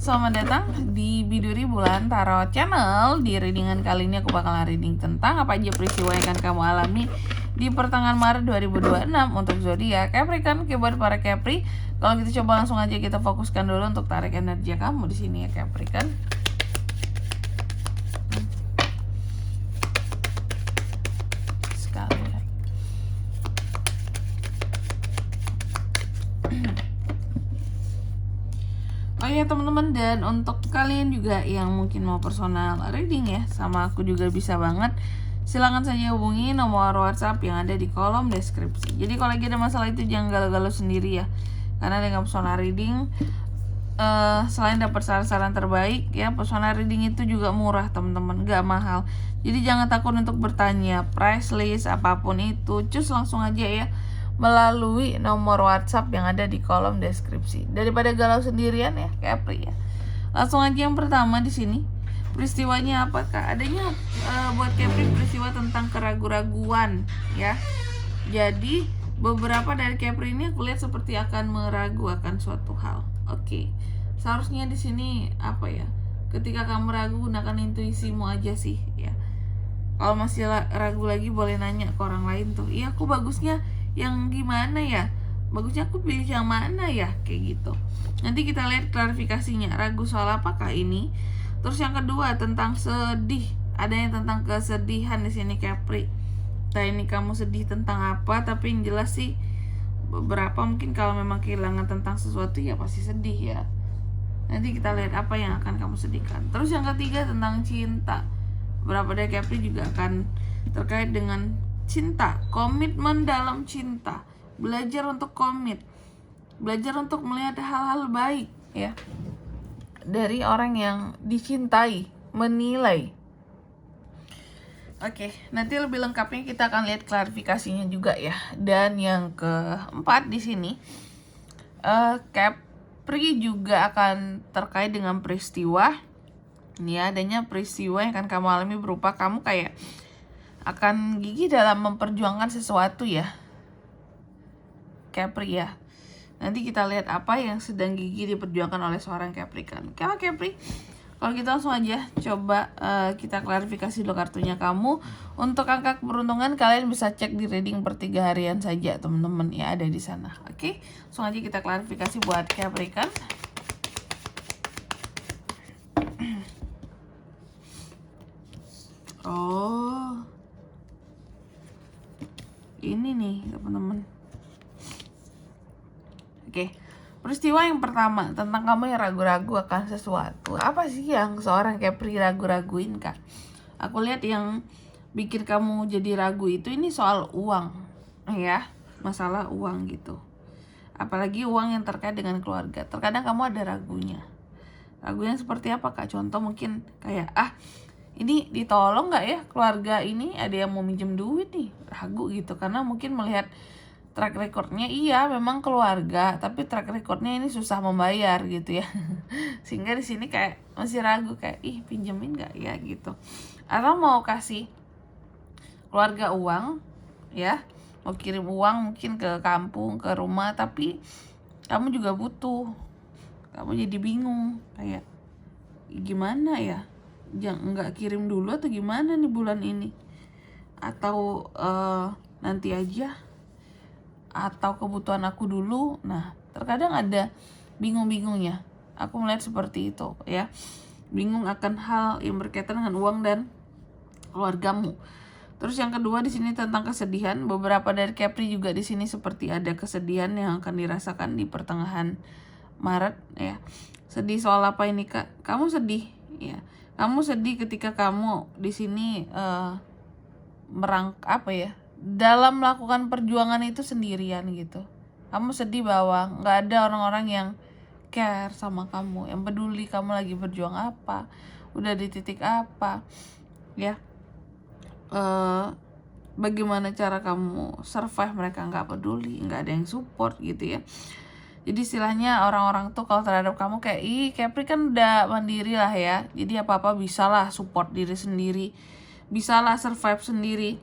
selamat datang di Biduri Bulan Tarot Channel. Di readingan kali ini aku bakalan reading tentang apa aja peristiwa yang akan kamu alami di pertengahan Maret 2026 untuk zodiak Capricorn. Buat para Capri, kalau gitu coba langsung aja kita fokuskan dulu untuk tarik energi kamu di sini ya Capricorn. Oh ya teman-teman, dan untuk kalian juga yang mungkin mau personal reading ya sama aku juga bisa banget. Silahkan saja hubungi nomor WhatsApp yang ada di kolom deskripsi. Jadi kalau lagi ada masalah itu jangan galau-galau sendiri ya. Karena dengan personal reading selain dapat saran-saran terbaik ya, personal reading itu juga murah teman-teman, gak mahal. Jadi jangan takut untuk bertanya price list apapun itu, cus langsung aja ya melalui nomor WhatsApp yang ada di kolom deskripsi. Daripada galau sendirian ya, Capri ya. Langsung aja yang pertama di sini. Peristiwanya apakah? Adanya buat Capri peristiwa tentang keraguan-raguan ya. Jadi beberapa dari Capri ini aku lihat seperti akan meragu akan suatu hal. Oke. Seharusnya di sini apa ya? Ketika kamu ragu, gunakan intuisimu aja sih ya. Kalau masih ragu lagi boleh nanya ke orang lain tuh. Iya, aku bagusnya yang gimana ya? Bagusnya aku pilih yang mana ya? Kayak gitu. Nanti kita lihat klarifikasinya. Ragu soal apakah ini? Terus yang kedua tentang sedih. Ada yang tentang kesedihan di sini Capri. Nah ini kamu sedih tentang apa? Tapi yang jelas sih beberapa mungkin kalau memang kehilangan tentang sesuatu ya pasti sedih ya. Nanti kita lihat apa yang akan kamu sedihkan. Terus yang ketiga tentang cinta. Beberapa dari Capri juga akan terkait dengan cinta, komitmen dalam cinta, belajar untuk komit, belajar untuk melihat hal-hal baik ya dari orang yang dicintai, menilai. Oke, nanti lebih lengkapnya kita akan lihat klarifikasinya juga ya. Dan yang keempat di sini, Capri juga akan terkait dengan peristiwa. Ini adanya peristiwa yang akan kamu alami berupa kamu kayak akan gigih dalam memperjuangkan sesuatu ya Capri ya. Nanti kita lihat apa yang sedang gigih diperjuangkan oleh seorang Capricorn. Kalau Capri, kalau kita langsung aja coba kita klarifikasi dulu kartunya kamu. Untuk angka keberuntungan kalian bisa cek di reading per 3 harian saja teman-teman ya, ada di sana. Oke, langsung aja kita klarifikasi buat Capricorn. Oh, ini nih teman-teman. Oke, peristiwa yang pertama tentang kamu yang ragu-ragu akan sesuatu. Apa sih yang seorang Capri ragu-raguin kak? Aku lihat yang bikin kamu jadi ragu itu ini soal uang ya, masalah uang gitu. Apalagi uang yang terkait dengan keluarga. Terkadang kamu ada ragunya. Ragunya seperti apa kak? Contoh mungkin kayak ini ditolong nggak ya keluarga ini, ada yang mau minjem duit nih, ragu gitu karena mungkin melihat track recordnya iya memang keluarga tapi track recordnya ini susah membayar gitu ya. Sehingga di sini kayak masih ragu kayak pinjemin nggak ya gitu, atau mau kasih keluarga uang ya, mau kirim uang mungkin ke kampung ke rumah tapi kamu juga butuh, kamu jadi bingung kayak gimana ya, jangan nggak kirim dulu atau gimana nih bulan ini, atau nanti aja, atau kebutuhan aku dulu. Nah terkadang ada bingung-bingungnya, aku melihat seperti itu ya, bingung akan hal yang berkaitan dengan uang dan keluargamu. Terus yang kedua di sini tentang kesedihan. Beberapa dari Capri juga di sini seperti ada kesedihan yang akan dirasakan di pertengahan Maret ya. Sedih soal apa ini kak? Kamu sedih ya. Kamu sedih ketika kamu di sini dalam melakukan perjuangan itu sendirian gitu. Kamu sedih bahwa nggak ada orang-orang yang care sama kamu, yang peduli kamu lagi berjuang apa, udah di titik apa, ya. Bagaimana cara kamu survive, mereka nggak peduli, nggak ada yang support gitu ya. Jadi istilahnya orang-orang tuh kalau terhadap kamu kayak Capri kan udah mandiri lah ya. Jadi apa-apa bisalah support diri sendiri, bisalah survive sendiri,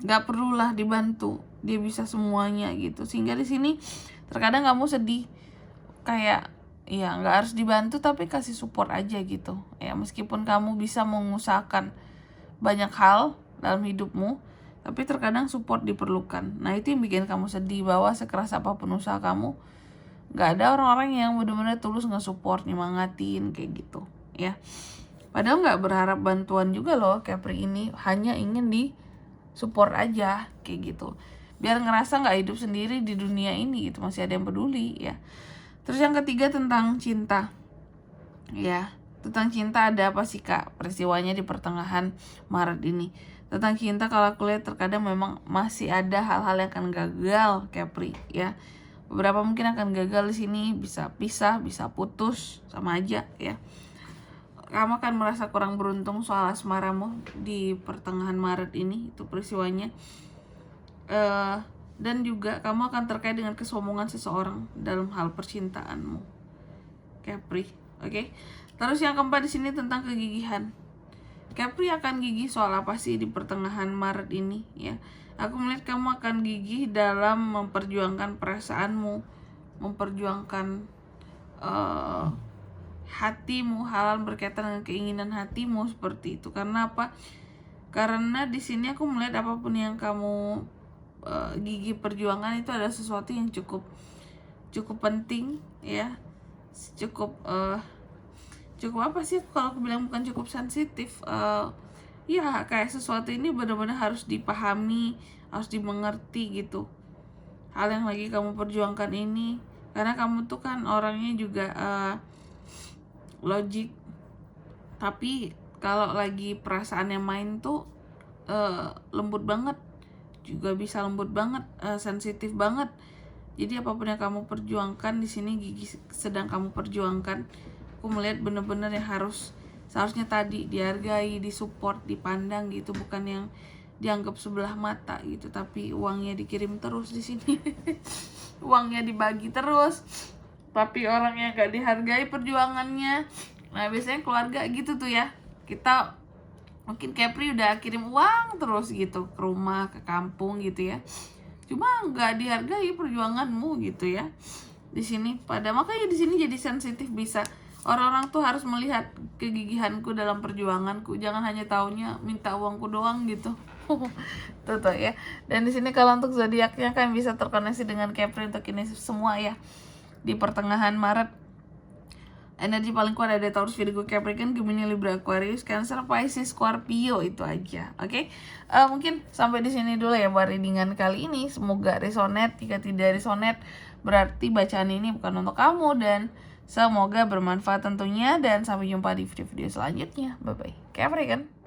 gak perlulah dibantu, dia bisa semuanya gitu. Sehingga di sini terkadang kamu sedih kayak ya nggak harus dibantu tapi kasih support aja gitu ya. Meskipun kamu bisa mengusahakan banyak hal dalam hidupmu, tapi terkadang support diperlukan. Nah itu yang bikin kamu sedih, bahwa sekeras apapun usaha kamu, nggak ada orang-orang yang benar-benar tulus nge-support, nyemangatin kayak gitu ya. Padahal nggak berharap bantuan juga loh Capri ini, hanya ingin di support aja kayak gitu, biar ngerasa nggak hidup sendiri di dunia ini gitu, masih ada yang peduli ya. Terus yang ketiga tentang cinta ya. Tentang cinta ada apa sih Kak peristiwanya di pertengahan Maret ini? Tentang cinta kalau aku lihat terkadang memang masih ada hal-hal yang akan gagal Capri ya. Beberapa mungkin akan gagal di sini, bisa pisah, bisa putus, sama aja ya. Kamu akan merasa kurang beruntung soal asmaramu di pertengahan Maret ini, itu peristiwanya. Dan juga kamu akan terkait dengan kesombongan seseorang dalam hal percintaanmu Capri, oke? Terus yang keempat di sini tentang kegigihan. Capri akan gigih soal apa sih di pertengahan Maret ini ya? Aku melihat kamu akan gigih dalam memperjuangkan perasaanmu, memperjuangkan hatimu, hal-hal berkaitan dengan keinginan hatimu seperti itu. Karena apa? Karena di sini aku melihat apapun yang kamu gigih perjuangan itu adalah sesuatu yang cukup penting ya, cukup apa sih kalau aku bilang, bukan cukup sensitif ya, kayak sesuatu ini benar-benar harus dipahami, harus dimengerti gitu, hal yang lagi kamu perjuangkan ini. Karena kamu tuh kan orangnya juga logik, tapi kalau lagi perasaannya main tuh lembut banget, juga bisa lembut banget, sensitif banget. Jadi apapun yang kamu perjuangkan di sini, gigi sedang kamu perjuangkan, aku melihat bener-bener yang seharusnya tadi dihargai, disupport, dipandang gitu, bukan yang dianggap sebelah mata gitu, tapi uangnya dikirim terus di sini. Uangnya dibagi terus, tapi orangnya gak dihargai perjuangannya. Nah biasanya keluarga gitu tuh ya, kita mungkin Capri udah kirim uang terus gitu ke rumah, ke kampung gitu ya, cuma nggak dihargai perjuanganmu gitu ya di sini. Makanya di sini jadi sensitif, bisa orang-orang tuh harus melihat kegigihanku dalam perjuanganku, jangan hanya taunya minta uangku doang gitu. Tuh ya. Dan di sini kalau untuk zodiaknya kan bisa terkoneksi dengan Capri untuk ini semua ya. Di pertengahan Maret energi paling kuat ada Taurus, Virgo, Capricorn, Gemini, Libra, Aquarius, Cancer, Pisces, Scorpio, itu aja. Oke? Mungkin sampai di sini dulu ya buat readingan kali ini. Semoga resonate. Jika tidak resonate, berarti bacaan ini bukan untuk kamu, dan semoga bermanfaat tentunya, dan sampai jumpa di video-video selanjutnya. Bye bye. Capricorn.